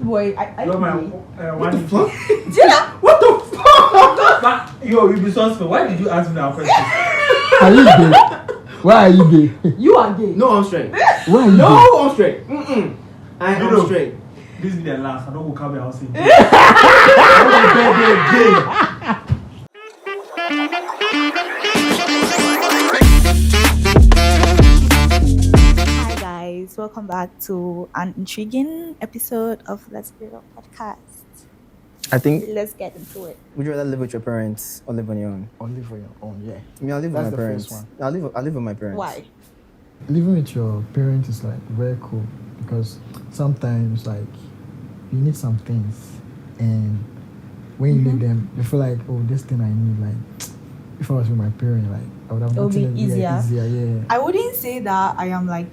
boy, I Yo, man, what the fuck? Gina, What the fuck? But, yo, you be sensible. Why did you ask me that question? Are you gay? Why are you gay? you are gay. No, I'm straight. Why are you No, gay? I'm straight. I am straight. This be the last. I don't go come here and say gay. I don't go gay. Hi guys, welcome back to an intriguing episode of Let's Be Real podcast. I think, Let's get into it. would you rather live with your parents or live on your own? Or live on your own, yeah. I mean, I'll live That's with the my parents. first one. I'll live with my parents. Why? Living with your parents is like very cool because sometimes like you need some things and when you need them, you feel like, oh, this thing I need, like if I was with my parent, like I would have It'll be gotten it easier. yeah. I wouldn't say that I am like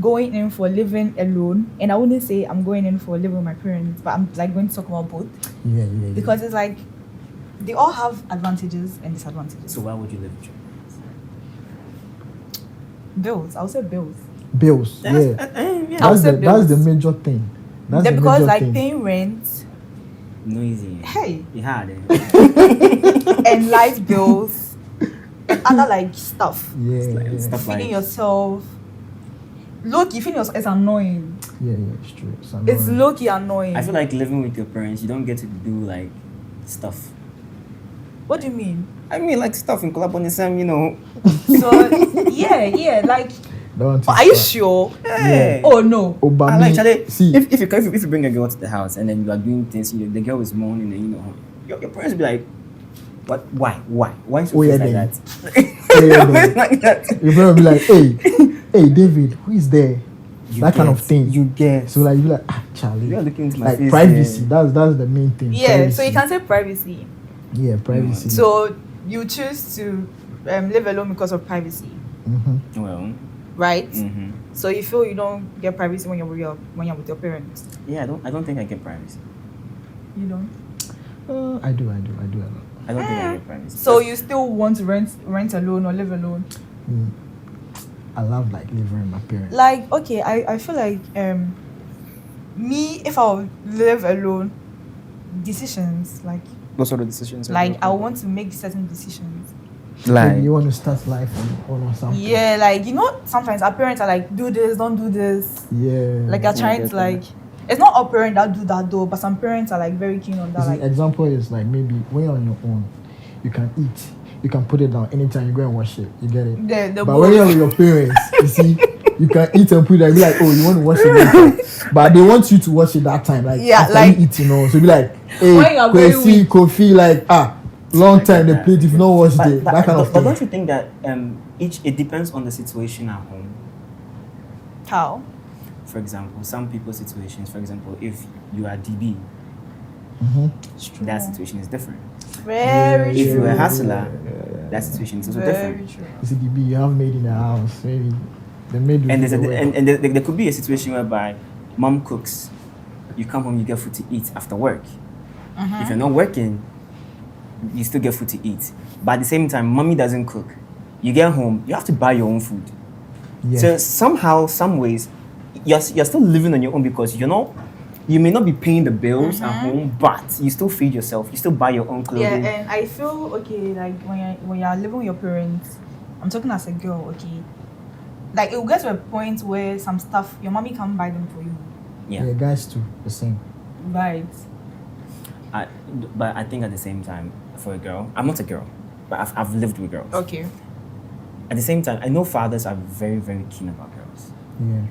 going in for living alone, and I wouldn't say I'm going in for living with my parents, but I'm like going to talk about both Yeah. because it's like they all have advantages and disadvantages. So why would you live with your parents? Bills, I would say bills. Bills, yeah. I would say That's the bills. major thing. That's Yeah, the because major like thing. paying rent, No easy. hey, You had it. and light bills, and other like stuff. Yeah. Stuff like Feeding yourself. Low-key, feeding yourself is annoying. Yeah, it's true. It's annoying. low-key annoying. I feel like living with your parents, you don't get to do like stuff. What do you mean? I mean, like stuff in collab on the same, you know. So yeah, like, Don't are you sure? Hey. Oh no. Obama, I like Charlie. see, If you bring a girl to the house and then you are doing things, the girl is moaning, and your parents will be like, "What? Why? Why is Oh, your yeah, face then. like that?" Like that. your parent will be like, hey, David, who is there? That kind of thing. You get. So like you be like, Charlie, You are looking into my like face, privacy. yeah. That's the main thing. Yeah, privacy. so you can say privacy. Yeah, privacy. So you choose to live alone because of privacy, Well. right? Mm-hmm. So you feel you don't get privacy when you're with your parents. Yeah, I don't think I get privacy. You don't. I do a lot. I don't think I get privacy. So you still want to rent alone or live alone? I love like living with my parents. Like, okay, I feel like me, if I live alone, decisions like What sort of decisions? I want to make certain decisions. Maybe you want to start life on or something. Yeah, like sometimes our parents are like, do this, don't do this. Yeah. Like they're trying to like, it's not all parents that do that though, but some parents are like very keen on that. You see, Like, example is like maybe when you're on your own, you can eat. You can put it down anytime you go and wash it. You get it. the But when you're with your parents, you see, you can eat and put it. And be like, oh, you want to wash it later. But they want you to wash it that time. Like, Yeah, after like- you eat, you know. So be like, When hey, you're very weak. Kofi, like, long time the plate if you don't wash it. That kind of But thing. don't you think that it depends on the situation at home? how? For example, some people's situations. For example, if you are DB, that situation is different. Very If true. you're a hustler, that situation is also Very different. true. You see, DB, you have maid in the house. Maybe the maid will And do there's the work. and there could be a situation whereby mom cooks, you come home, you get food to eat after work. If you're not working, you still get food to eat. But at the same time, mommy doesn't cook. You get home, you have to buy your own food. Yeah. So somehow, some ways, you're still living on your own because you may not be paying the bills at home, but you still feed yourself. You still buy your own Yeah, clothing. and I feel okay, like when you're living with your parents, I'm talking as a girl, okay. Like it will get to a point where some stuff your mommy can't buy them for you. Yeah, guys too, the same. Right. But I think at the same time, for a girl, I'm not a girl, but I've lived with girls. Okay. At the same time, I know fathers are very, very keen about girls. Yeah.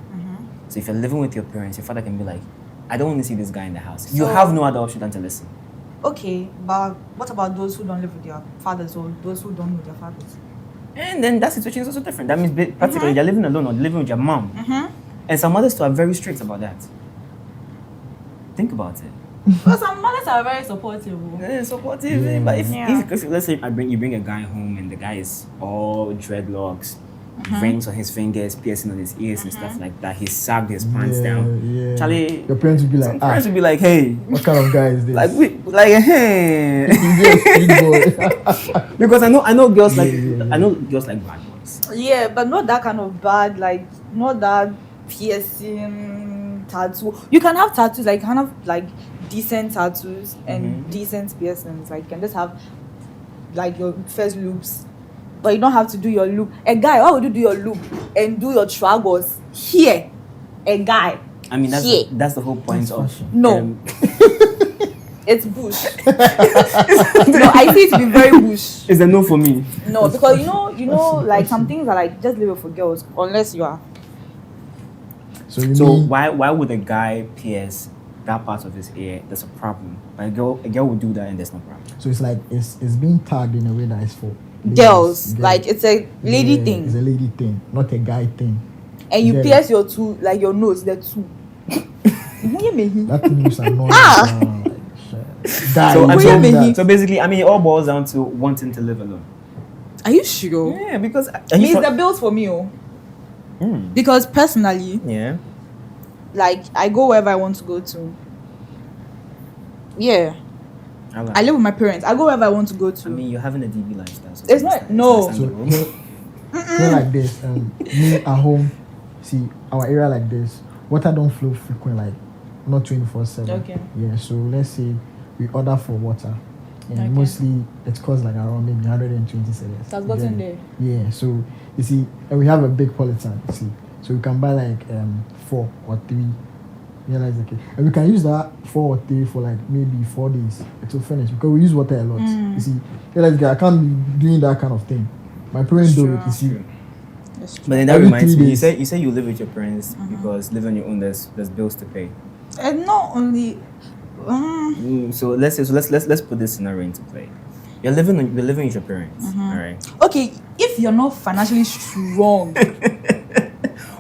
So if you're living with your parents, your father can be like, I don't want to see this guy in the house. You So- have no other option than to listen. Okay, but what about those who don't live with their fathers or those who don't know their fathers? And then that situation is also different. That means practically you're living alone or living with your mom. And some mothers too are very strict about that. Think about it. Because some mothers are very supportive. Yeah, supportive. Yeah. But if let's say you bring a guy home and the guy is all dreadlocks, rings on his fingers, piercing on his ears and stuff like that. He sagged his pants down. Yeah. Charlie, Your parents will be some like, parents will be like, hey, what kind of guy is this? hey. He's a street boy. Because I know girls like Yeah. I know girls like bad boys. Yeah, but not that kind of bad, like not that piercing tattoo. You can have tattoos, like you can have like decent tattoos and decent piercings. Like you can just have like your first loops, but you don't have to do your loop. A guy, why would you do your loop and do your tragos here? A guy. I mean, that's the whole point of no. It's bush. No, I see it to be very bush. It's a no for me. No, because you know, like some things are like just leave it for girls unless you are. So why would a guy pierce that part of his ear? That's a problem. Like a girl would do that and there's no problem. So it's like it's being tagged in a way that is for ladies. Girls. Like it's a lady thing. It's a lady thing, not a guy thing. And you pierce your two, like your nose, the two. That means annoying. So basically, I mean, it all boils down to wanting to live alone. Are you sure? Yeah, because Means the bills for me, because personally, yeah, like I go wherever I want to go to. Yeah, I live with my parents. I go wherever I want to go to. I mean, you're having a DB lifestyle. So it's not no. So like this, me at home, see our area like this. Water don't flow frequent, like not 24/7. Okay. Yeah, so let's say we order for water, and mostly it costs like around maybe 120 cedis. That's gotten there. Yeah, so you see, and we have a big polytank. You see, so we can buy like 4 or 3. Realize okay, and we can use that 4 or 3 for like maybe 4 days. It will finish because we use water a lot. You see, realize I can't be doing that kind of thing. My parents do it. You see. But then that reminds me, you say you live with your parents because living on your own there's bills to pay. And not only so let's put this scenario into play. You're living with your parents, all right? Okay, if you're not financially strong.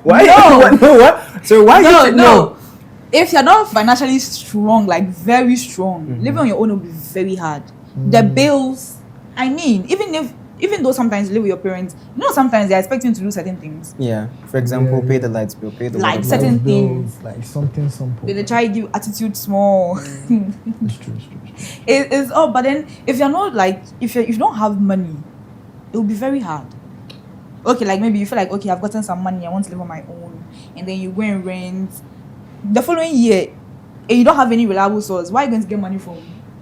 Why? No. What? So why? No. If you're not financially strong, like very strong, living on your own will be very hard. The bills, I mean, even though sometimes you live with your parents, sometimes they're expecting you to do certain things. Yeah. For example, pay the lights bill, pay the like water certain bill. things. Like something simple. They try to give attitude small. It's true. It's but then if you're not like if you don't have money, it will be very hard. Okay, like maybe you feel like okay, I've gotten some money, I want to live on my own, and then you go and rent the following year, and you don't have any reliable source. Where are you going to get money from?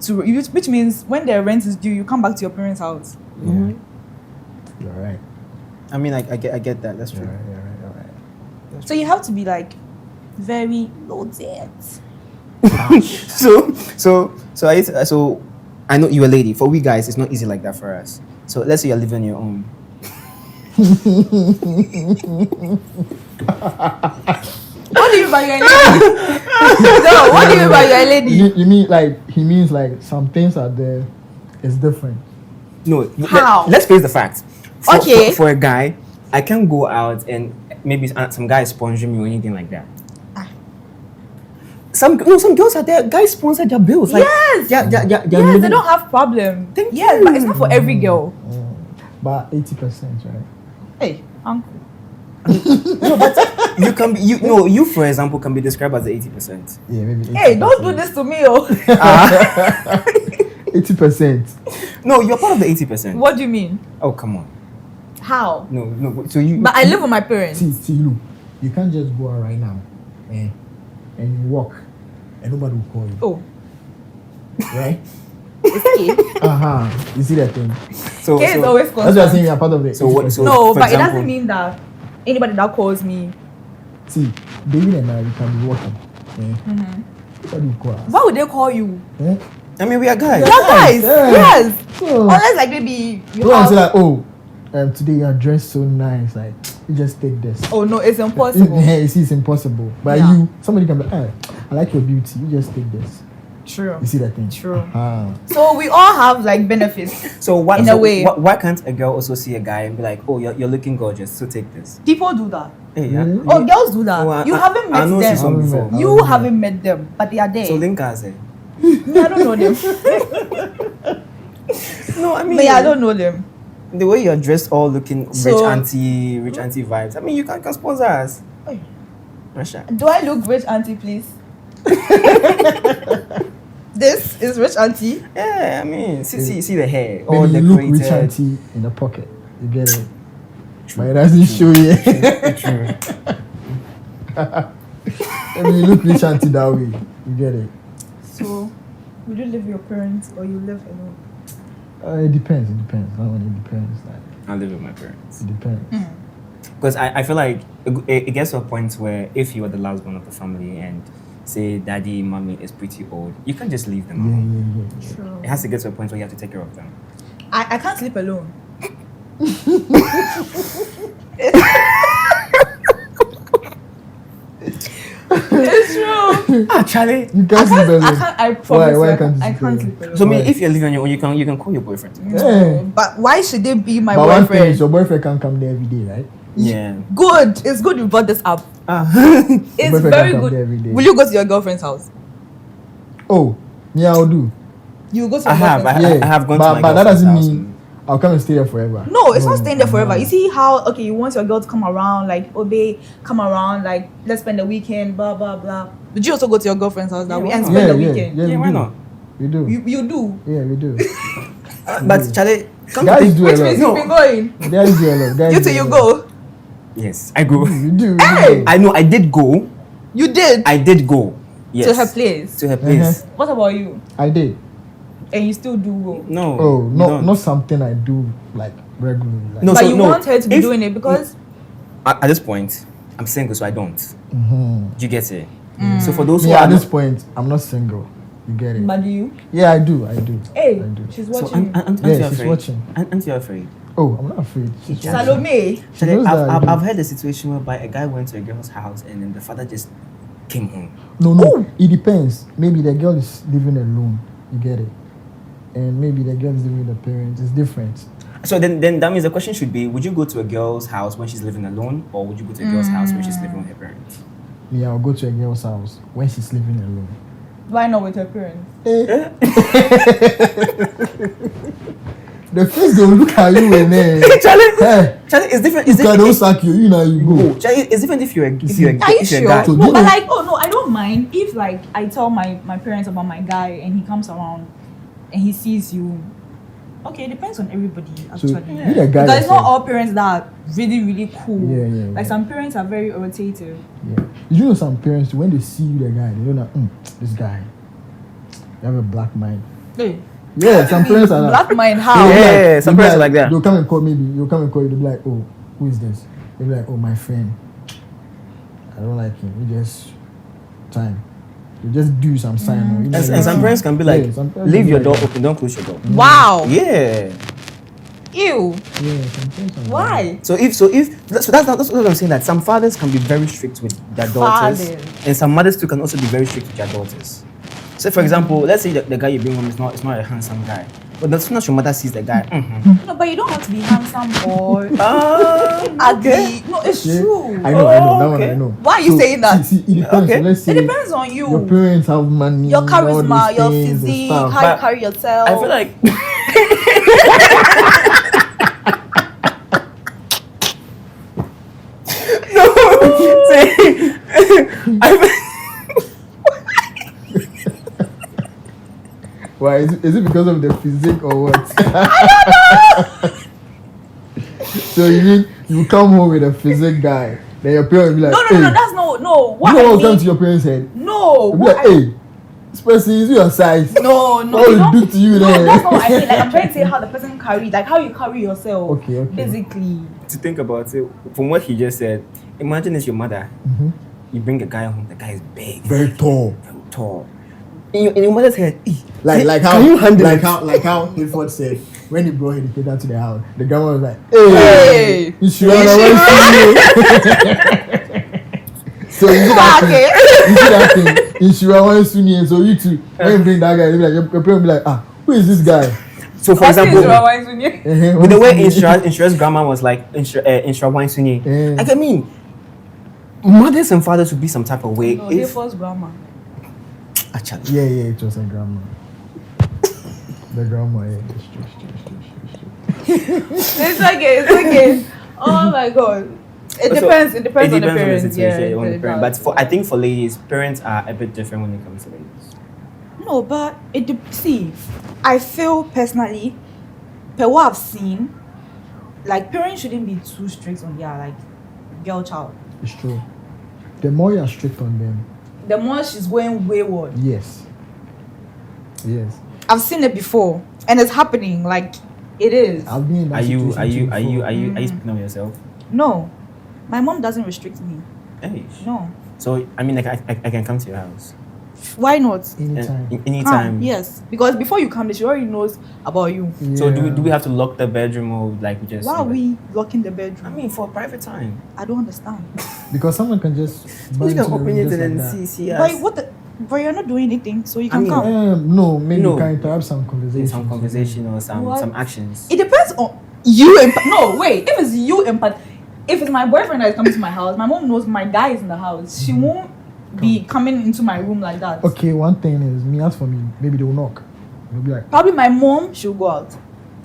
Which means when the rent is due, you come back to your parents' house. Yeah. You're right. I mean, I get that. That's true. You're right. So you have to be like very low debt. So I know you're a lady. For we guys, it's not easy like that for us. So let's say you're living on your own. What do you mean by you're a lady? No, what do you mean by you're a lady? You mean like he means like some things are there. It's different. No. How? Let's face the facts. Okay. For a guy, I can't go out and maybe some guy sponsor me or anything like that. Some girls are there. Guys sponsor their bills. Like, yes. Yeah. Yes, they don't have problem. Yes, but it's not for every girl. But 80%, right? Hey, uncle. No, but you for example can be described as the 80%. Yeah, maybe 80%. Hey, don't do this to me, 80%. No, you're part of the 80%. What do you mean? Oh, come on. How? No. So you. But I live with my parents. See, look, you can't just go out right now, and you walk, and nobody will call you. Oh, Right? it's You see that thing? So K is always That's what I'm constant. saying. You're part of the. So what- 80%. so- No, for but it example- doesn't mean that anybody that calls me. See, David and I, we can be walking. Nobody will call us. Why would they call you? I mean, we are guys. You're guys. yeah. Yes. So, Unless like maybe you don't have. say like, oh, today you're dressed so nice. Like, you just take this. Oh no, it's impossible. It's impossible. But Yeah. somebody can be like, I like your beauty. You just take this. True. You see that thing? True. So we all have like benefits. So what? In a way. Why can't a girl also see a guy and be like, oh, you're looking gorgeous, so take this? People do that. Hey, yeah. Really? Oh, girls do that. Oh, You haven't I know met some them. before. I You haven't haven't met them, but they are there. So Linka say. Me, I don't know them. No, I mean. Me, I don't know them. The way you're dressed, all looking So- rich auntie vibes. I mean, you can sponsor us. Hey. Russia. Do I look rich, auntie? Please. This is rich, auntie. Yeah, I mean, see the hair, Maybe all you look rich decorated. auntie in the pocket. You get it. But it doesn't show you. True. I mean, you look rich auntie that way. You get it. So, would you live with your parents or you live alone? It depends. It depends. That one, it depends. Like, I live with my parents. it depends. Because I feel like it gets to a point where if you are the last one of the family and say daddy, mommy is pretty old, you can't just leave them alone. Yeah. True. It has to get to a point where you have to take care of them. I can't sleep alone. It's true. Charlie. You can't sleep alone. I promise Why you, can't you I sleep can't alone? sleep alone. So, I mean, Why? if you're living on your own, you can call your boyfriend. Yeah. But why should they be my But one thing boyfriend? is, your boyfriend can't come there every day, right? Yeah. Good. It's good you brought this up. It's boyfriend very can come good. there every day. Will you go to your girlfriend's house? Oh, yeah, I'll do. You go to I your have. girlfriend's Yeah, I have gone but, to my but that girlfriend's doesn't house mean I'll come and stay there forever. No, it's not staying there forever. no. You see how, okay, you want your girl to come around, like, obey, come around, like, let's spend the weekend, blah, blah, blah. Would you also go to your girlfriend's house that Yeah, way why and not? spend the Yeah, weekend? yeah, Yeah, we why do. not? We do. You do. Yeah, we do. But Charlie, come to Guys think- do a Which lot. means you've been going. Guys do a lot. Guys You do till a you lot. go. Yes, I go. You do. Hey! I know. I did go. You did. I did go. Yes. To her place. To her place. What about you? I did. And you still do go. No. Oh, you not don't. not something I do like regularly. Like, No, But so you no, want her to be if- doing it because At this point, I'm single, so I don't. Mhm. You get it? So for those who Yeah, are at this not- point, I'm not single. You get it? but do you? Yeah, I do. I do. Hey, I do. she's so watching. aren't Yeah, you she's afraid? watching. Aren't you afraid? Oh, I'm not afraid. She's watching. Salome. She Charlie, knows that I do. I've heard a situation whereby a guy went to a girl's house and then the father just came home. No, Oh. it depends. Maybe the girl is living alone. You get it? And maybe the girl is living with the parents. It's different. So then that means the question should be: would you go to a girl's house when she's living alone, or would you go to a girl's house when she's living with her parents? Yeah, I'll go to a girl's house when she's living alone. Why not with her parents? The face they'll look at you and then Charlie, hey, Charlie, it's different. It's you don't different. sack you. You know you go. Oh, Charlie, it's different if you're a Are you if you're a sure? guy. So No, you but know- like, oh no, I don't mind if like I tell my parents about my guy and he comes around and he sees you. Okay, it depends on everybody So actually. you the guy Because that it's not said- all parents that are really, really cool. Yeah. Like some parents are very irritative. Yeah. You know some parents when they see you the guy, they don't know this guy. You have a black mind. Hey, Yeah, some parents are like black mind how? Yeah. they'll be some parents are like that. They'll come and call you'll come and call you, they'll be like, oh, who is this? They'll be like, oh, my friend. I don't like him. You just time. You just do some sign. Or, you know, And like- some parents can be like, Yeah, some parents leave can your be door like open, don't close your door. Wow. Yeah. Ew. Yeah, some parents are like Why? So that's what I'm saying, that some fathers can be very strict with their daughters, Fathers. and some mothers too can also be very strict with their daughters. So for example, let's say the guy you bring home is not a handsome guy, but as soon as your mother sees the guy, No, but you don't have to be handsome or ugly. okay. No, it's Yeah. true. I know, that one okay. I know. Why are you saying that? See, it depends. Okay. Let's say It depends on you. your parents have money, Your all charisma, these your things and physique, stuff. how you But carry yourself. I feel like Why is it because of the physique or what? So you mean you come home with a physique guy, then your parents be like, no, hey, that's no. What you know I what will come mean, to your parents' head? no, They'll be what like, hey, this person is your size. no, What you will don't- do to you no, then? that's not what I mean. Like I'm trying to say how the person carry, like how you carry yourself. Okay. Basically. to think about it, from what he just said, imagine it's your mother. Mhm. You bring a guy home, the guy is big, Very tall. very tall. In your mother's head, Like how can you handle it? like how Hilford said when he brought Hidikeda to the house, the grandma was like, Hey. you should run away from you. So you see that thing, you see that thing, Inshira Sunye, so you too, when you bring that guy, you be like, your parents be like, who is this guy? So for What example, is wrong with you? with the way Inshira's grandma was like Inshira wine Sunye, Yeah. like I mean, mothers and fathers would be some type of way No, they if first grandma. actually. Yeah, it was a grandma. The grandma, yeah, it's true. It's okay. Oh my god. It So, depends. It depends on the on parents. situation, on the it parent. does. But I think for ladies, parents are a bit different when it comes to ladies. No, but see, I feel personally, per what I've seen, like parents shouldn't be too strict on their like girl child. It's true. The more you're strict on them, the more she's going wayward. Yes. Yes. I've seen it before, and it's happening. Like it is. I've been in that situation too before. Are you speaking of yourself? No, my mom doesn't restrict me. Hey. No. So I mean, like I can come to your house Why not? Anytime. anytime. Yes, because before you come, she already knows about you. Yeah. So do we have to lock the bedroom or like we just? Why are we locking the I bedroom? mean, for private time. I don't understand. Because someone can just You into can the open room it just and like that. see us. But what? But you're not doing anything, so you can mean, come. No, maybe No. you can interrupt some conversation. Some conversation or some What? actions. It depends on you. No, wait. If it's you, if it's my boyfriend that is coming to my house, my mom knows my guy is in the house. She won't be coming into my room like that. Okay, one thing is, me as for me, maybe they'll knock. They'll be like, Probably my mom. She'll go out.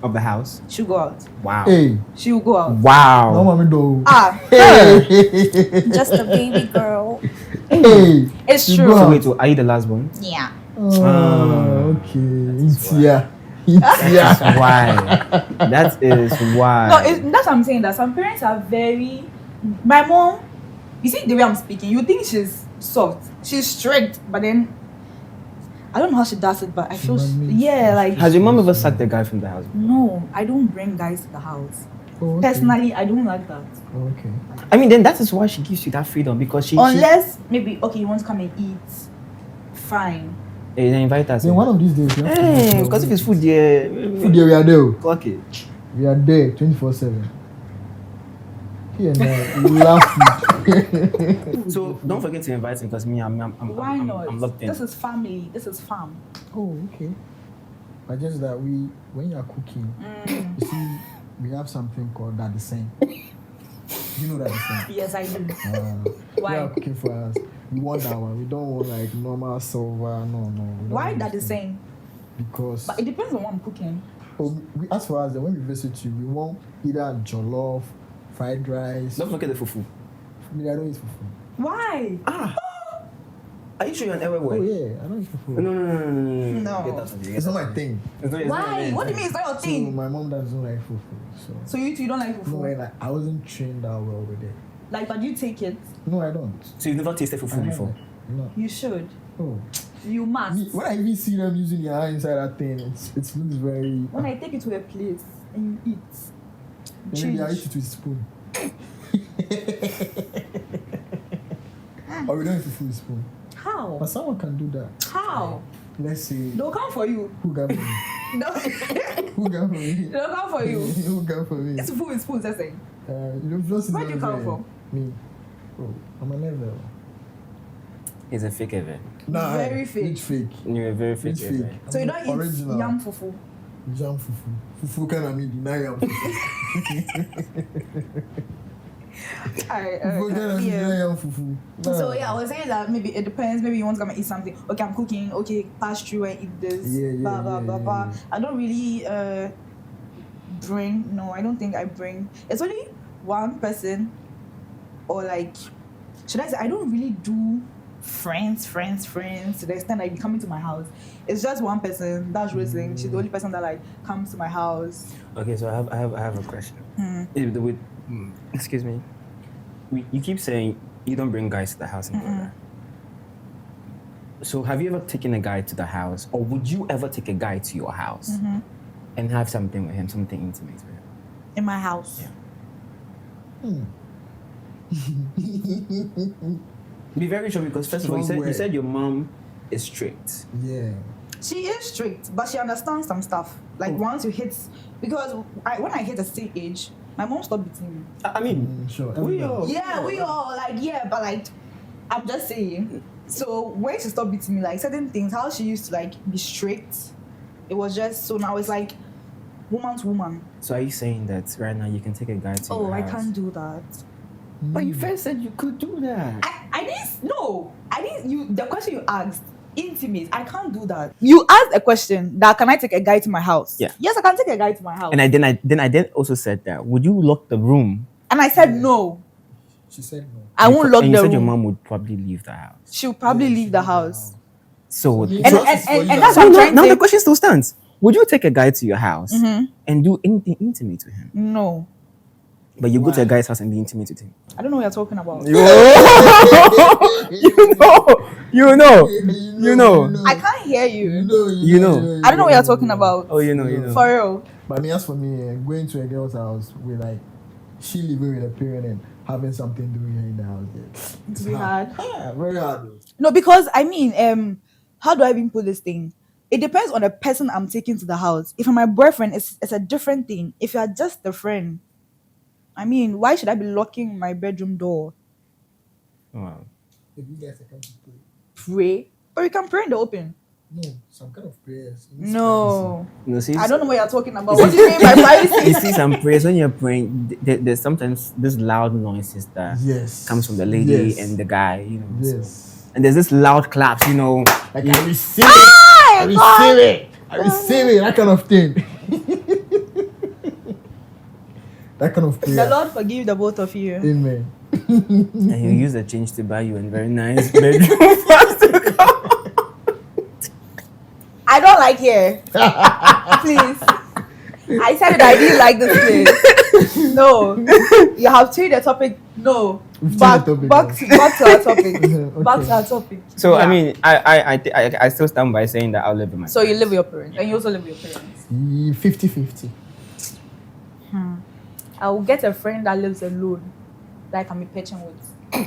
Of the house. She'll go out. Wow. hey, She'll go out. no Wow. mommy do. Ah, Just a baby girl. Hey, it's You true. go So out. wait, so are you the last one? Yeah. Okay. It's yeah. That's why. That is why. No, that's what I'm saying. That some parents are very. My mom, you see the way I'm speaking, you think she's soft, she's strict, but then I don't know how she does it, but I feel like Has your mom ever sacked the guy from the house? no, I don't bring guys to the house. Oh, okay. Personally, I don't like that. Okay. I mean, then that is why she gives you that freedom because she. Unless maybe okay, you want to come and eat, fine. Then invite us. Then one of these days, you have to Hey, because if it's food, yeah. food there, we are there. Clock it. We are there 24/7. Here and there, we laugh. So don't forget to invite me because me, I'm Why not? I'm locked in. This is family. This is fam. Oh, okay. But just that when you are cooking, you see, we have something called that the same. You know that the same. Yes, I do. We are cooking for us. We want that one. We don't want like normal silver. No. we don't Why want that the this thing. same? Because But it depends on what I'm cooking. as for us, when we visit you, we want either jollof, fried rice. Don't forget the fufu. Me, I don't eat fufu. Why? Are you sure you're an ever Oh way? yeah, I don't eat fufu. No. No. Get out of here. It's not my thing. Why? What do you mean it's not your So thing? my mom doesn't like fufu. So you don't like No, fufu? like, I wasn't trained that well with it. Like, but you take it. No, I don't. So you've never tasted I fufu before? haven't. No. You should. Oh. You must. When I even see them using their hand inside that thing, it looks very. When I take you to a place and you eat, Maybe I change. eat it with a spoon. Or we don't eat fufu with a spoon. How? But someone can do that. How? Let's say. They'll come for you. Who got for me? No. Who got for me? They'll come for you. Who got for me? It's food with spoons, I say. Where do you come from? Me. Oh, I'm a level. He's a fake ever. Nah, Very fake. Which fake? You're a very fake Which ever. fake? So you don't eat Original. yam fufu. Jam fufu. Fufu can I mean deny yam fufu. Fufu can I mean deny yam fufu. So yeah, I was saying that maybe it depends. Maybe you want to come and eat something. Okay, I'm cooking. Okay, pass through and eat this. Yeah, blah blah yeah, blah yeah, blah. yeah. I don't really bring. No, I don't think I bring. It's only one person, or like, should I say? I don't really do friends to the extent like coming to my house. It's just one person. That's Rosalind. She's the only person that like comes to my house. Okay, so I have a question. Excuse me. You keep saying you don't bring guys to the house anymore. So have you ever taken a guy to the house, or would you ever take a guy to your house and have something with him, something intimate with him? In my house. Yeah. Be very sure because first of all, you said your mom is strict. Yeah. She is strict, but she understands some stuff. Like once you hit, because when I hit a certain age, my mom stopped beating me. I mean, Sure. we all. Yeah, we all like but like I'm just saying. So when she stopped beating me, like certain things, how she used to like be strict, it was just so now it's like woman to woman. So are you saying that right now you can take a guy to your I house? can't do that. But you first said you could do that. I didn't. The question you asked, intimate. I can't do that. You asked a question that can I take a guy to my house? Yeah. Yes, I can take a guy to my house. And I then also said that. Would you lock the room? And I said no. She said no. I won't lock and the you said your room. mom would probably leave the house. She'll probably leave the house. So And- And that's what I'm trying now to the question still stands. Would you take a guy to your house and do anything intimate with him? No. But you go to a Why? guy's house and be intimate with him. I don't know what you're talking about. You know. I can't hear you. You know. I don't know what you're talking about. Oh, you know. For real. But I mean, as for me, going to a girl's house with like she living with a parent and having something doing here in the house, It's really hard. Yeah, very hard. Though. No, because I mean, how do I even put this thing? It depends on the person I'm taking to the house. If I'm my boyfriend, it's a different thing. If you're just a friend, I mean, why should I be locking my bedroom door? Wow. If you guys are coming to pray, Pray? Or you can pray in the open. no, some kind of prayers. No. No, see, I don't know what you're talking about. What do you mean by you privacy? see some prayers when you're praying. There's sometimes this loud noises that Yes. comes from the lady Yes. and the guy. You know. so- Yes. And there's this loud claps. You know. Like I receive it. I receive it. I receive it. That kind of thing. That kind of prayer. The Lord forgive the both of you. Amen. And he'll use the change to buy you a very nice bedroom for us to come. I don't like here. Please. I said it, I didn't like this place. No. You have changed the topic. No. We've changed Back, the topic back, now. to, back to our topic. Okay. Back to our topic. So I Yeah. mean, I still stand by saying that I'll live with my. So you live with your parents, and you also live with your parents. 50-50. I will get a friend that lives alone, that I can be patching with. Hey.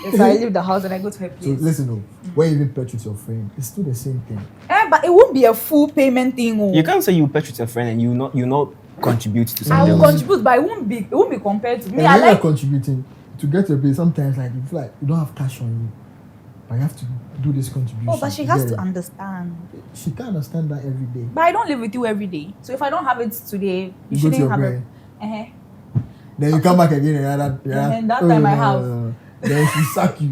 If I leave the house and I go to her So place. listen, when you even purchase with your friend, it's still the same thing. But it won't be a full payment thing. Oh. You can't say you patch with your friend and you not contribute to I something will else. contribute, but it won't be compared to me. And I when you're like contributing to get your pay, sometimes like you feel like you don't have cash on you, but you have to do this contribution. Oh, but she has Yeah. to understand. She can't understand that every day. But I don't live with you every day. So if I don't have it today, you You go to shouldn't your have brain. it. Uh-huh. Then you come back again and that And that time I have. Then she sack you.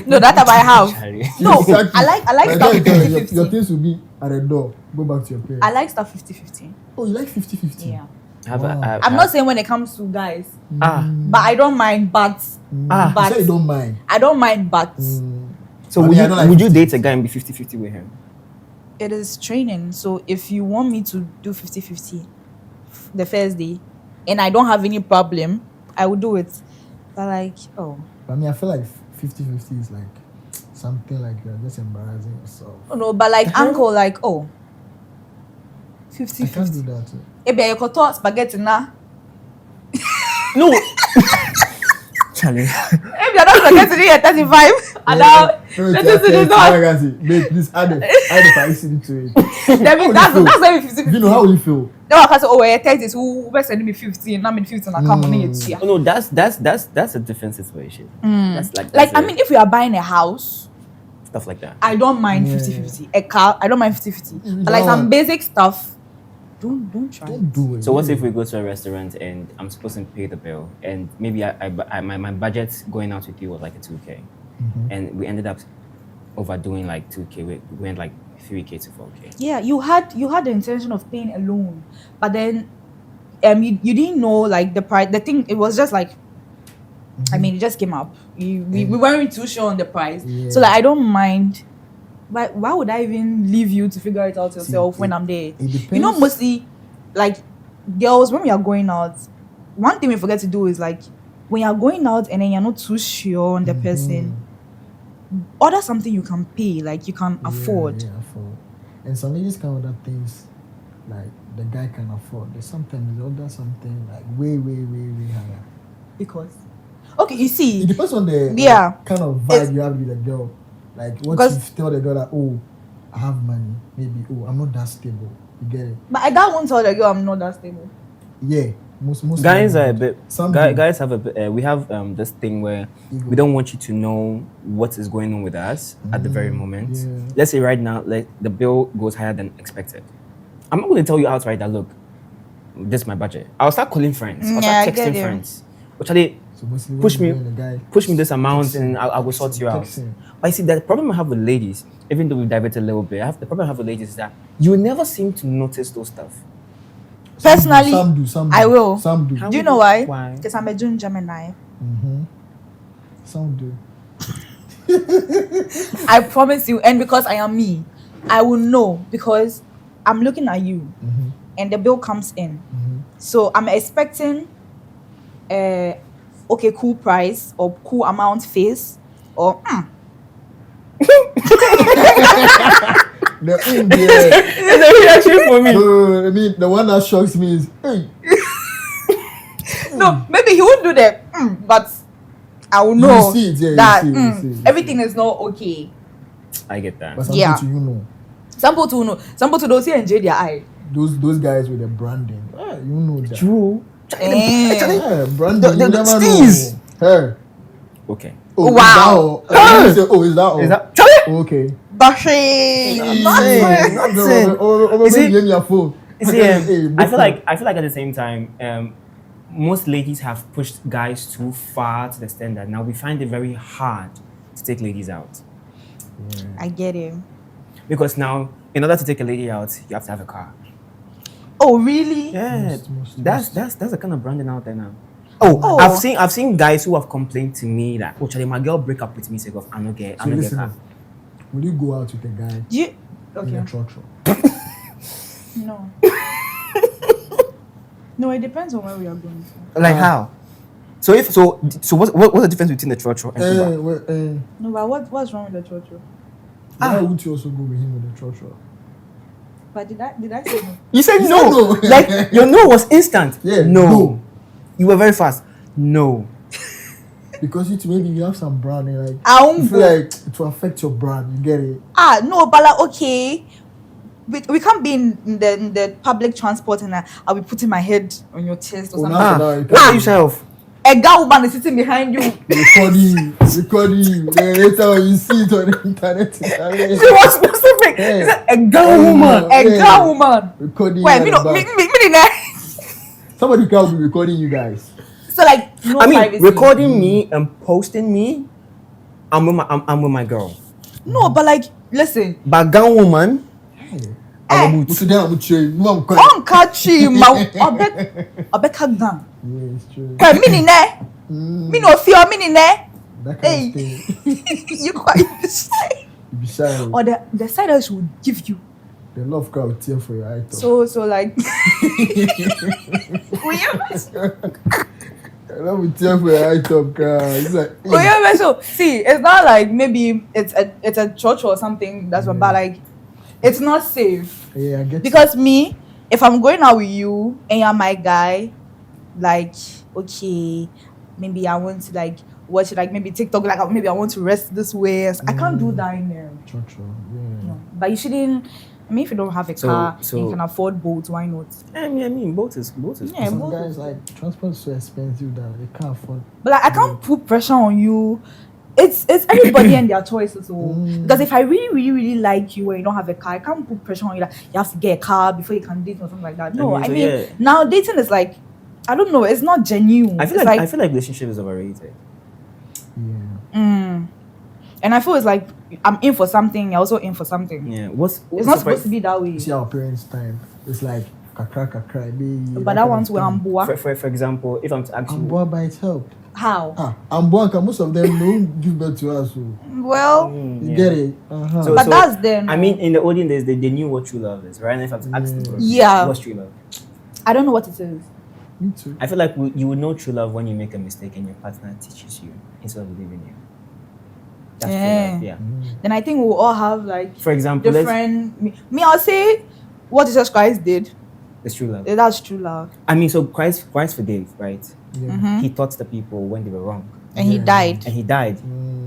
No, that time I have. Charlie. No, She sack you. I like By the stuff time you tell her, your 50-50. things will be at the door. Go back to your parents. I like stuff 50-50. Oh, you like 50-50? Yeah. Wow. I'm not saying when it comes to guys, Ah, but I don't mind but Ah. You but say you don't mind. I don't mind but so I would mean, I you don't like would you 50-50. date a guy and be 50-50 with him? it is training. So if you want me to do 50-50 the first day and I don't have any problem, I will do it. But like, oh I mean, I feel like 50-50 is like something like you're just embarrassing yourself. no, but like uncle, like oh I can't 50-50. do that. Maybe I could talk spaghetti now. No. Charlie. If you're not spaghetti at 35, allow Let this is not. Babe, please add the price into it. That's why 50-50. You know, how will you feel? No, I can say, oh, we're 30, who best sending me 15, I'm in 15, I can't money it here. Oh, no, that's a different situation. That's Like, that's I mean, if we are buying a house, stuff like that. I don't mind Yeah. 50-50. A car, I don't mind 50-50. You But like don't. some basic stuff, don't try. Don't do it. So what if we go to a restaurant and I'm supposed to pay the bill and maybe my budget going out with you was like a 2K and we ended up overdoing like 2K. We went like 3K to 4K. Yeah, you had the intention of paying alone, but then you didn't know like the price. The thing, it was just like, I mean, it just came up. We weren't too sure on the price, Yeah. so like I don't mind. But why would I even leave you to figure it out yourself when I'm there? It depends. You know, mostly like girls, when we are going out, one thing we forget to do is like when you're going out and then you're not too sure on the person, order something you can pay, like you can afford. Yeah, afford. And some ladies can order things like the guy can afford. They sometimes order something like way higher. Because okay, you see, It depends on the Yeah. kind of It's- vibe you have with the girl. Like what Because- you tell the girl that, oh, I have money. Maybe, oh, I'm not that stable. You get it? but I got one tell the girl I'm not that stable. Yeah. Most Guys men are a do. bit. Some Guys, do. guys have a bit. We have this thing where Ego. we don't want you to know what is going on with us at the very moment. yeah. Let's say right now, like the bill goes higher than expected. I'm not going to tell you outright that look, this is my budget. I'll start calling friends. I'll Yeah, I start get texting you. friends. Actually, So mostly when push you me- and the guy push me this amount texting, and I will sort you out. texting. But you see, the problem I have with ladies, even though we diverted a little bit, the problem I have with ladies is that you never seem to notice those stuff. Personally, some do. I will. Some do. How- do you know why? Why? Because I'm a June Gemini. Some do. I promise you, and because I am me, I will know because I'm looking at you, and the bill comes in. So I'm expecting okay, cool price or cool amount face or The It's a reaction for me. No, I mean, the one that shocks me is, hey, no, maybe he won't do that, but I will know see it, yeah, you that see it, you see it, you everything is not okay. I get that. but some Yeah. people you know. Some people know, some people don't see and enjoy their eye. Those guys with the branding, you know that. True. Yeah, branding, The you never steez. know. Hey. Wow. Oh, is that all? Is that Charlie? Okay. Bashing. Nothing. You see- Your phone. You see, Hey, I feel like at the same time, most ladies have pushed guys too far to the extent that now we find it very hard to take ladies out. I get it. Because now, in order to take a lady out, you have to have a car. Oh, really? Yeah, Most. that's the kind of branding out there now. Oh, I've seen guys who have complained to me that, oh, Charlie, my girl break up with me sake of I don't get So listen, car. will you go out with a guy You in okay? a truck? No. No, it depends on where we are going to. Like how? So what's the difference between the church and Uber? No, but what's wrong with the church? Why would you also go with him with the truck? But did I say no? You said You no. said no. Like your no was instant. Yeah, No. no. You were very fast. No. Because maybe you have some branding, like I you won't feel go. like it will affect your brand. You get it? No, but like okay. We can't be in the public transport and I'll be putting my head on your chest or something. now you What can't. are yourself? A girl woman is sitting behind you. recording you. Then later when you see it on the internet, She was specific. Yeah. She said a girl woman. A Yeah. girl woman. recording Wait, you me at no, the me, back. me, me, me, Somebody can be recording you guys. So like no I mean, privacy. recording me and posting me. I'm with my girl. No, but like listen. But girl woman. What's the I'm cheering. No, I'm crying. On catch you, ma. I bet cut down. Yeah, it's true. Hey, me ne. Me no fear me ne. That kind Hey. of thing. You quite shy. You be shy. Or the side eye should give you. The love crowd will tear for your item. So like. The love will tear for your item, crowd. It's like, Oh yeah, but so see, it's not like maybe it's a church or something that's one, but like it's not safe yeah, I get because me, if I'm going out with you and you're my guy, like okay, maybe I want to like watch like maybe TikTok, like maybe I want to rest this way. I can't do that in there. Church, yeah. No, but you shouldn't. I mean, if you don't have a car, so- and you can afford boats. Why not? I mean, both is. Yeah, Some both. guys like transport is so expensive that they can't afford. But like, I can't put pressure on you. It's everybody and their choices. So because if I really like you and you don't have a car, I can't put pressure on you that you have to get a car before you can date or something like that. No, I so mean yeah. now dating is like I don't know. It's not genuine. I feel It's like relationship is overrated. Yeah. and I feel it's like I'm in for something. You're also in for something. Yeah. What's It's not supposed to be that way. See our parents' time. It's like kakra. But that one's where I'm boa. for example, if I'm to ask you, Amboa by its help. How? Amboa, most of them don't give birth to us. So Well, you yeah. get it? Uh-huh. So- but that's them. I mean, in the olden days, they knew what true love is, right? And if I have to ask them, Yeah. what's true love? I don't know what it is. Me too. I feel like you would know true love when you make a mistake and your partner teaches you instead of leaving you. That's true love, yeah. Then I think we'll all have like For example, different. Me, I'll say what Jesus Christ did. it's true love. That's true love, I mean, so Christ forgave, right? Yeah. He taught the people when they were wrong, and he Yeah. died. and he died.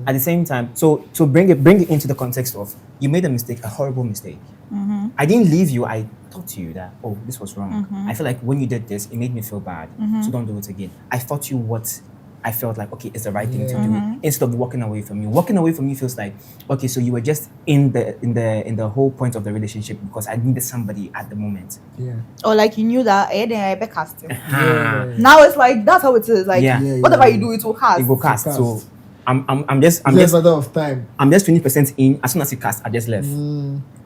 At the same time, so bring it into the context of you made a mistake, a horrible mistake. I didn't leave you. I taught you that this was wrong. I feel like when you did this, it made me feel bad. So don't do it again. I taught you what I felt like is the right thing to do instead of walking away from you. Walking away from you feels like okay, so you were just in the whole point of the relationship because I needed somebody at the moment. Yeah. Or like you knew that I be casting. Yeah. Now it's like that's how it is. Like Yeah. Yeah, whatever yeah. you do, it will cast. It will cast. cast. So I'm just Just matter of time. I'm just 20% in. As soon as it cast, I just left.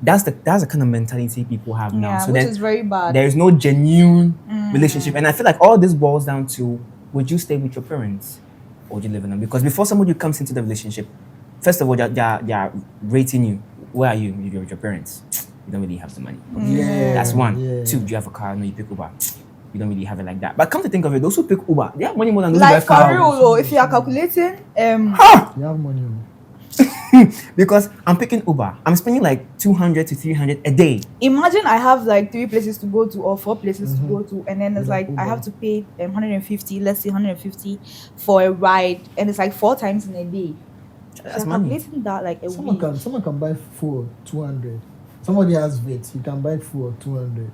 That's the kind of mentality people have now. Yeah, So which then is very bad. there is no genuine relationship, and I feel like all this boils down to: would you stay with your parents or would you live in them? Because before somebody comes into the relationship, first of all, they're rating you. Where are you? You're with your parents. You don't really have the money. Yeah. That's one. Yeah. 2, do you have a car? No, you pick Uber. we don't really have it like that. But come to think of it, those who pick Uber, they have money more than those who Like drive for real cars. though, if you are calculating, You have money. Because I'm picking Uber, I'm spending like 200 to 300 a day. imagine I have like 3 places to go to or 4 places to go to, and then it's With like an I have Uber. to pay 150, let's say 150 for a ride, and it's like 4 times in a day. That's So money. calculating that like a Someone week. can buy for 200. Somebody has vet, he can buy it for 200.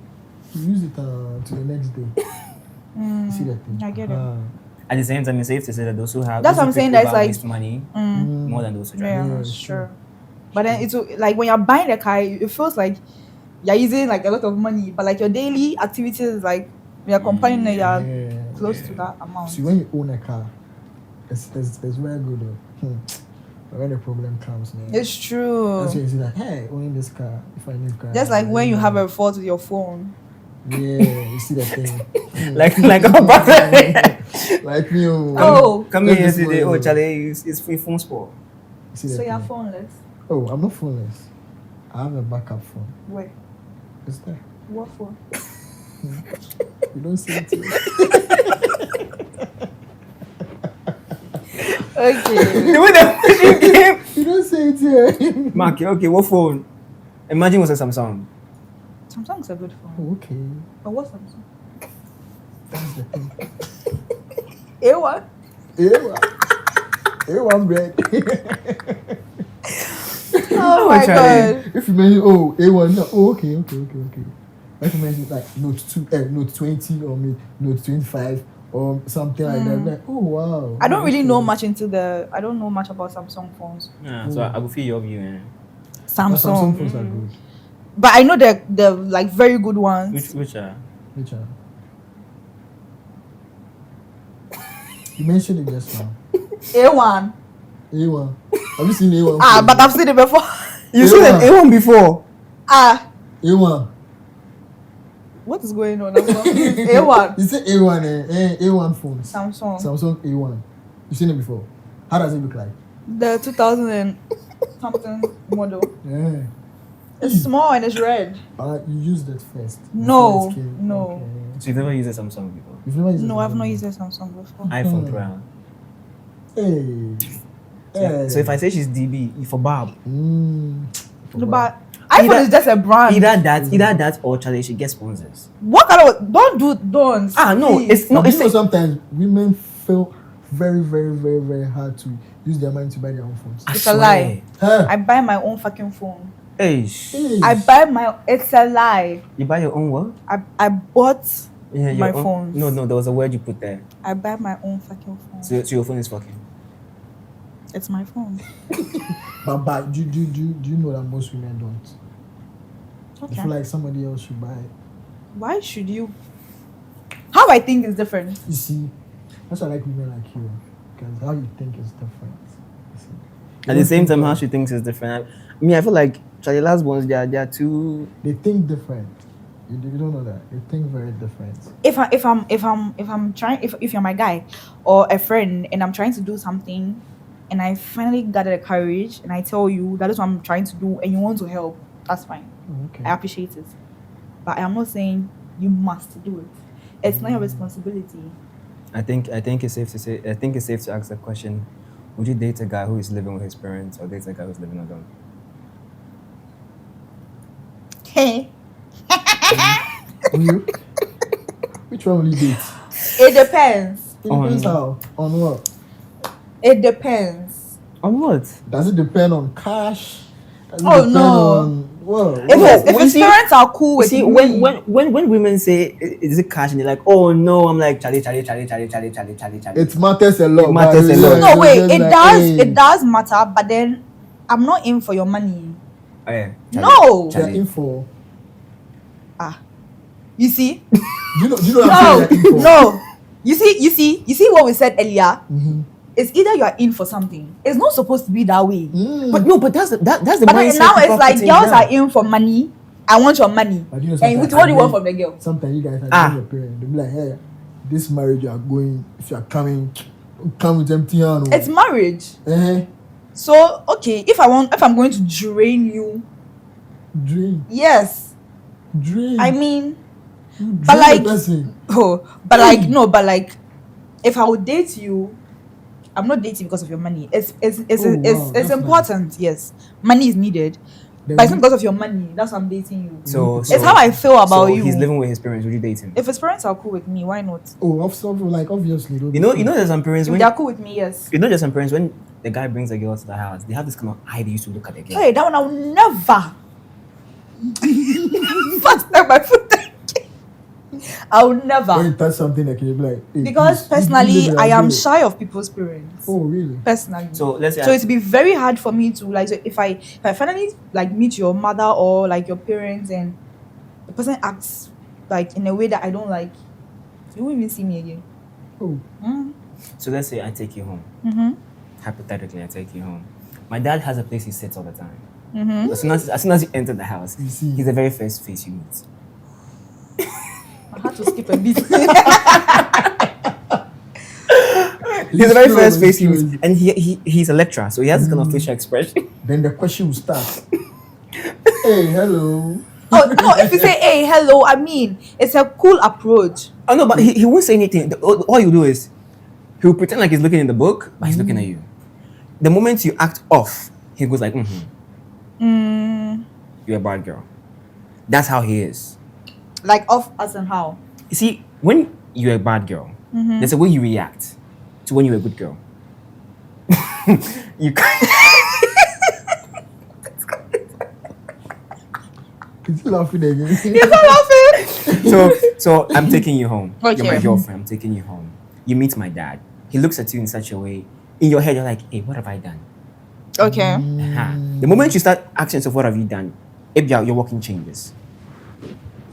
You use it to the next day. You see that thing? I get it. At the same time, it's safe to say that those who have That's those what who I'm saying, pick that's Uber like- waste money Mm. more than those who drive. Yeah, Yeah, sure. But then it's like when you're buying a car, it feels like you're using like a lot of money, but like your daily activities, like when you're comparing it, you're Yeah. close to that amount. See, when you own a car, it's very good though. But when the problem comes, man, It's true. that's when you see that, hey, owning this car, if I need car. Just like when you yeah. have a fault with your phone. Yeah, you see that thing. Like our brother. Like me. Oh. Come here Just this yesterday. morning. Oh, Charlie, it's free phone sport. You see that So you're thing? phoneless. Oh, I'm not phoneless. I have a backup phone. Wait, It's there. what phone? You don't see it here. Okay. The way that game. You don't see it here. Mark, okay, what phone? Imagine it was a Samsung. Samsung's a good phone. Oh, okay. But what's Samsung? That's the thing. A1? A1 bread. Oh my Charlie. god. If you mention A1, no, okay. If you mention like Note 2, Note 20 or Note 25 or something like that, like, oh wow. I don't really Okay. know much I don't know much about Samsung phones. Yeah, so I will feel your view. Eh? But Samsung. Samsung phones are good. But I know the like very good ones. Which Which are? You mentioned it just now. A1. A1. Have you seen A1? Ah, phone? but I've seen it before. you saw that A1 before? Ah, A1. what is going on? I'm confused. A1. You say A1, A1 phones. Samsung. Samsung A1. You seen it before? How does it look like? The 2000 and something model. Yeah. It's small and it's red. You used it first. No, before it came. no. Okay. So you've never used a Samsung before? You've never used No, it I've not before? used a Samsung before. iPhone 12. Hey. Hey. So if I say she's DB, you for Bob. No, but iPhone Either- is just a brand. Either that or Charlie should get sponsors. What kind of don't? Ah no, please. it's no, But it's you know sometimes women feel very, very, very, very hard to use their money to buy their own phones. It's a lie. Huh? I buy my own fucking phone. Hey, Hey. It's a lie. you buy your own what? I bought Yeah, your my own- phones. No, there was a word you put there. I buy my own fucking phone. So your phone is fucking. It's my phone. But do you know that most women don't? I Okay. feel like somebody else should buy it. Why should you? How I think is different. You see, that's why I like women like you. Because how you think is different. You see. At the same time, how she thinks is different. I mean, I feel like Charlie last ones they are too. They think different. You don't know that. They think very different. If I'm trying, if you're my guy or a friend and I'm trying to do something and I finally gathered the courage and I tell you that is what I'm trying to do and you want to help, that's fine. Okay. I appreciate it. But I am not saying you must do it. It's not your responsibility. I think it's safe to say. I think it's safe to ask the question: would you date a guy who is living with his parents or date a guy who's living alone? Hey, You? Which one will you date? it depends. It depends how. On what? It depends. On what? Does it depend on cash? Does it Oh, depend no. on what? If, No, if when his see- parents are cool with See, me, when women say is it cash and they're like, oh no, I'm like Charlie. It matters a lot. It matters but a lot. it's no wait, just it like, does. hey, It does matter, but then I'm not in for your money. Oh, yeah. No. They're Charlie. in for. You see? Do you know what No, I'm saying? They're in for? no. You see what we said earlier. Mhm. It's either you are in for something. It's not supposed to be that way. Mm. But no, but that's the But then mindset now people it's like putting girls down. are in for money. I want your money. But you know And sometimes what do you I want mean- from the girl? Sometimes you guys are Ah. your parents. They'll be like, hey, this marriage you are going, if you are coming, come with empty hand. It's marriage. So okay, if I'm going to drain you, Dream. yes. Dream. I mean, But like, no, but like, if I would date you, I'm not dating because of your money. It's important. Nice. Yes, money is needed, but it's not because of your money. That's why I'm dating you. So it's how I feel about you. He's living with his parents. Would you date him? If his parents are cool with me, why not? Obviously. You know, there's some parents when they're cool with me. Yes. You know, there's some parents when the guy brings a girl to the house, they have this kind of eye they used to look at the girl. Hey, that one I'll never. First time my foot. I'll never. When you touch something like you be like, hey, because personally I am shy of people's parents. Oh really? Personally. So let's say it'd be very hard for me to like, so if I finally like meet your mother or like your parents and the person acts like in a way that I don't like, you won't even see me again. Oh. So let's say I take you home. Hypothetically, I take you home. My dad has a place he sits all the time. As soon as you enter the house, he's the very first face you meet. I had to skip a bit. He's the very first face you meet, and he's a lecturer, so he has this kind of facial expression. Then the question will start. Hey, hello. Oh no! If you say hey, hello, I mean it's a cool approach. Oh no, but he won't say anything. All you do is he'll pretend like he's looking in the book, but he's looking at you. The moment you act off, he goes like, you're a bad girl. That's how he is. Like off as in how? You see, when you're a bad girl, there's a way you react to when you're a good girl. You can't. He's laughing again. He's not laughing. So I'm taking you home. Okay. You're my girlfriend. I'm taking you home. You meet my dad. He looks at you in such a way. In your head, you're like, hey, what have I done? Okay. The moment you start asking yourself, what have you done? Your walking changes.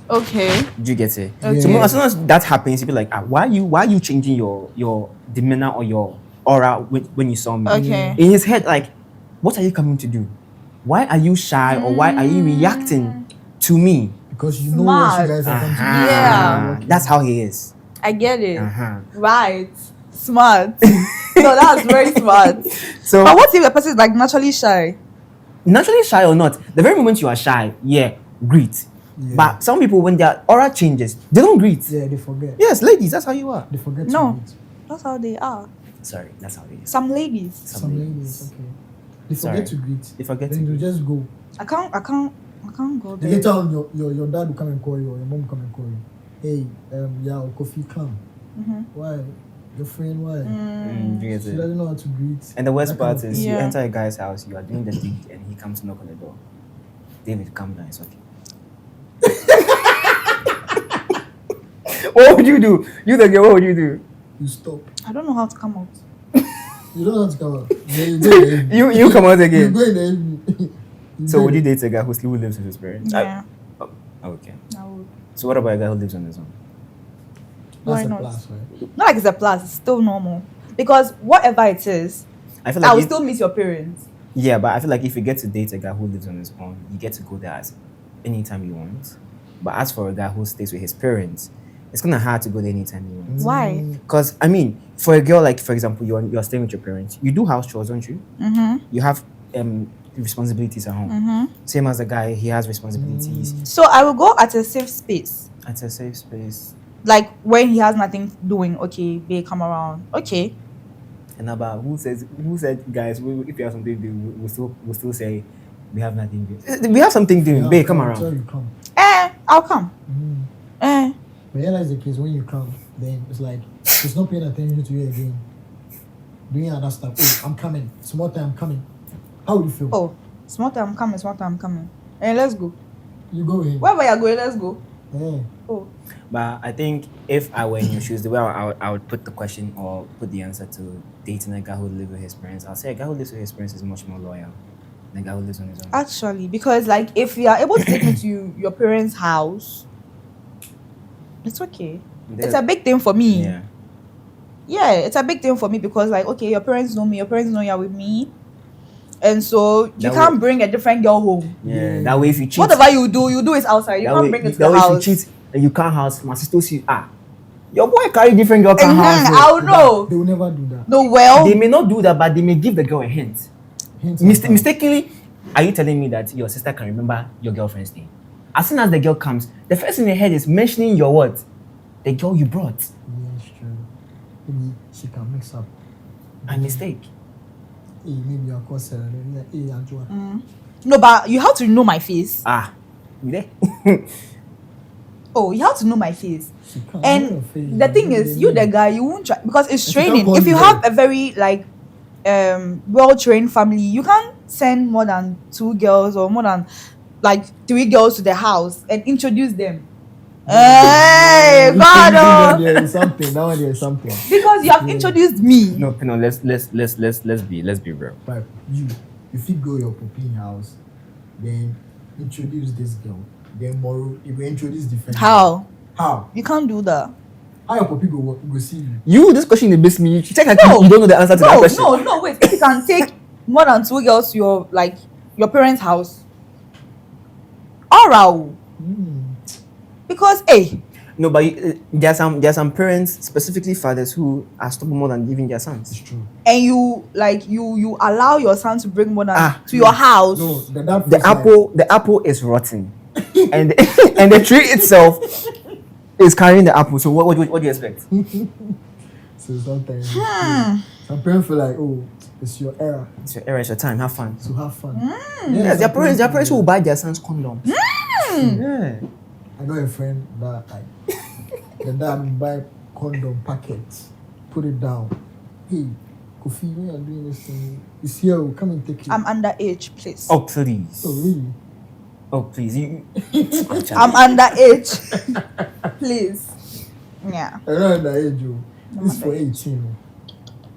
Okay. Do you get it? Okay. So as soon as that happens, you'll be like, why are you changing your demeanor or your aura when you saw me? Okay. In his head, like, what are you coming to do? Why are you shy or why are you reacting to me? Because you know what you guys are going to do. Yeah. That's how he is. I get it. Right. Smart. No, that's very smart. So, but what if a person is like naturally shy? Naturally shy or not, the very moment you are shy, greet. Yeah. But some people, when their aura changes, they don't greet. Yeah, they forget. Yes, ladies, that's how you are. They forget to greet. That's how they are. Sorry, that's how they are. Some ladies. Some ladies, okay. They forget to greet. They forget then to you just go. I can't go there. Later on, your dad will come and call you or your mom will come and call you. Hey, coffee come. Why? Your friend, why? She doesn't know how to greet. And the worst part is you enter a guy's house, you are doing the deed and he comes to knock on the door. David, calm down, it's okay. What would you do? You the girl, what would you do? You stop. I don't know how to come out. You don't know how to come out. You come out again. You go in the evening. So would you date a guy who lives with his parents? Yeah. Okay. I would. So what about a guy who lives on his own? Why That's not? a plus, right? Not like it's a plus, it's still normal. Because whatever it is, I feel like I will still miss your parents. Yeah, but I feel like if you get to date a guy who lives on his own, you get to go there as anytime you want. But as for a guy who stays with his parents, it's kind of hard to go there anytime you want. Why? Because, I mean, for a girl, like, for example, you're staying with your parents, you do house chores, don't you? You have responsibilities at home. Same as the guy, he has responsibilities. So I will go at a safe space. At a safe space. Like when he has nothing doing, okay, babe, come around. Okay. And about who said, guys, if you have something to do, we'll still say we have nothing to do. We have something to do, babe, come around. You come. I'll come. But yeah, that's the case. When you come, then it's like it's not paying attention to you again. Doing other stuff. Oh, I'm coming. Small time, I'm coming. How would you feel? Oh, small time, I'm coming. Hey, let's go. You go in. Wherever you're going, let's go. Yeah. Oh. But I think if I were in your shoes, the way I would put the question or put the answer to dating a guy who lives with his parents, I'll say a guy who lives with his parents is much more loyal than a guy who lives on his own. Actually, because like if you are able to take me to your parents' house, it's okay. It's a big thing for me. Yeah, it's a big thing for me because like, okay, your parents know me, your parents know you're with me. And so you can't bring a different girl home. Yeah, that way if you cheat, whatever you do it outside. You can't bring it to the house. If you cheat and you can't house, my sister see, your boy carry different girl can house. I'll know. They will never do that. No, well, they may not do that, but they may give the girl a hint. Mistakenly, are you telling me that your sister can remember your girlfriend's name? As soon as the girl comes, the first thing in her head is mentioning your what? The girl you brought. Yeah, it's true. Maybe she can mix up. A mistake. Hey, maybe you're cause hey, Ajua. No, but you have to know my face. Ah, you there? Oh, you have to know my face. She can't know And your face. the thing is, you the guy, you won't try because it's training. If you have a very like well trained family, you can't send more than 2 girls or more than like 3 girls to the house and introduce them. Hey, God! There is something. That one there is something. Because you have introduced me. No, let's be real. But you fit go your pooping house, then introduce this girl. Then tomorrow you will introduce different. How? How? You can't do that. How your poopy go see you? You, this question is based me. Check like you don't know the answer to that question. No, wait. If you can take more than 2 girls to your parents' house, alright. Because No, but there are some parents, specifically fathers, who are stubborn more than even their sons. It's true. and you allow your son to bring more than to your house. No, The apple is rotten, and and the tree itself is carrying the apple. So what do you expect? So sometimes some parents feel like, oh, it's your era, It's your era, it's your time. Have fun. so have fun. Yes, there are parents who will buy their sons condoms. Yeah. I know a friend that like the dad buy condom packets, put it down. Hey, Kofi, when you're doing this thing, it's here. Come and take it. I'm underage, please. Oh please. Oh really? Oh please. You. I'm underage. Please. Yeah. I don't know the age. This is for 18.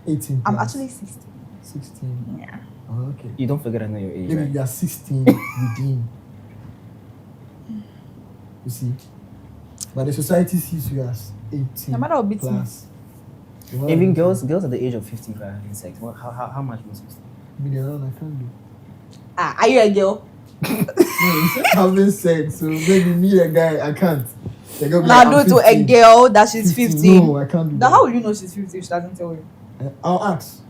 18. I'm plus. actually 16. 16. Yeah. Oh, okay. You don't forget I know your age. Maybe Right? you are 16 within. You see? But the society sees you as 18. No matter what beats me. plus. Even girls at the age of 50 are having sex. How much was 60? Maybe around I can't do. Are you a girl? No, you said having sex, so maybe me a guy, I can't. The girl be Now like, do "I'm to a 15." girl that she's 15. No, I can't do Now that. how will you know she's 15 if she doesn't tell you? I'll ask.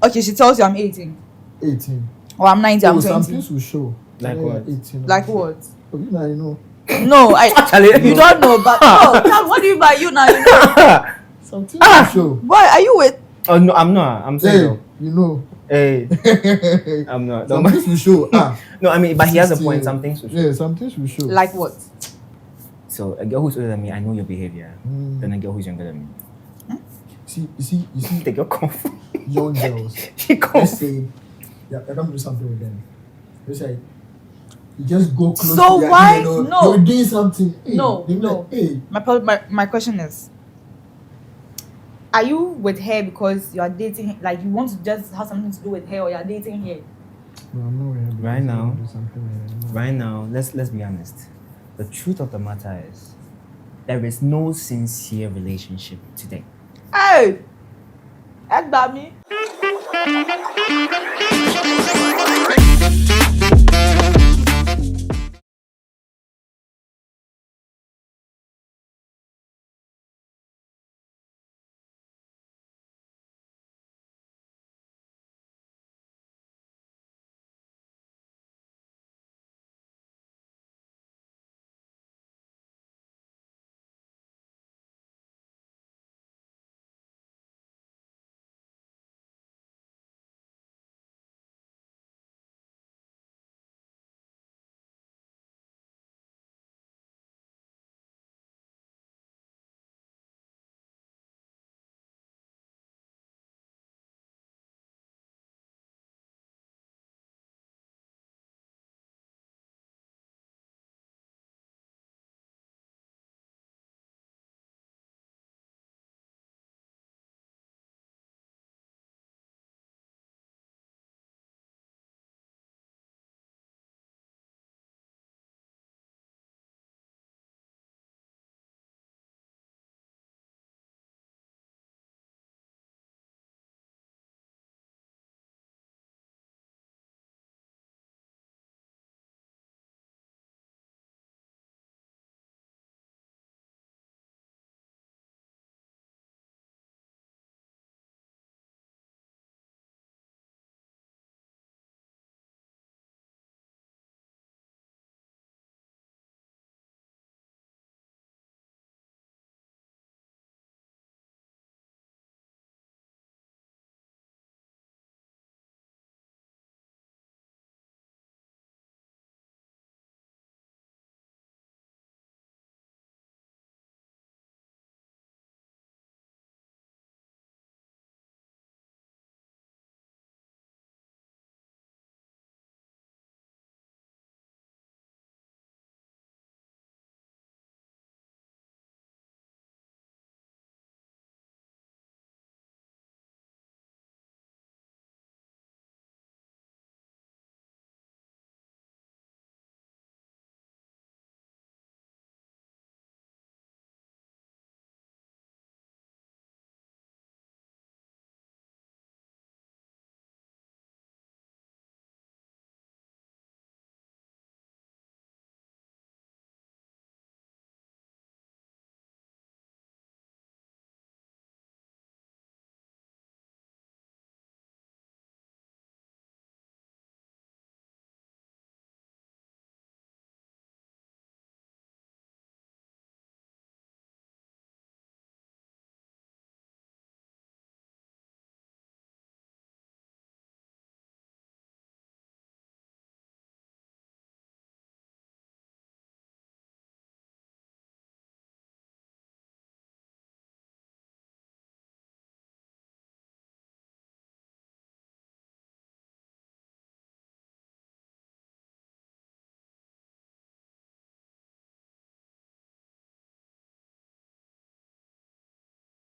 Okay, she tells you I'm 18. 18. Or I'm 19, I'm Oh, some 20. things will show. Like Yeah, what? 18. Like what? Oh, you know. No, Actually, you don't know, but no, what do you buy? You now, you know. Some things will show. Boy, are you with? Oh no, I'm not. I'm Hey, single. you know. Hey, I'm not. Some things will show. No, I mean, but he has a 16. point. Some things will show. Yeah, some things will show. Like what? So a girl who's older than me, I know your behavior. Mm. Then a girl who's younger than me, You see, the girl comes. young girls. She Let's comes. say, yeah, I don't do something with them. It's like, you just go close So to their why- ear, or no. you're doing something. Hey, No, they be no. like, hey, My question is, are you with her because you are dating, like you want to just have something to do with her, or you are dating her? no, I'm not with her because Right I now. wanna do something with her. No. Right now, let's be honest. The truth of the matter is, there is no sincere relationship today. Hey, Egg me.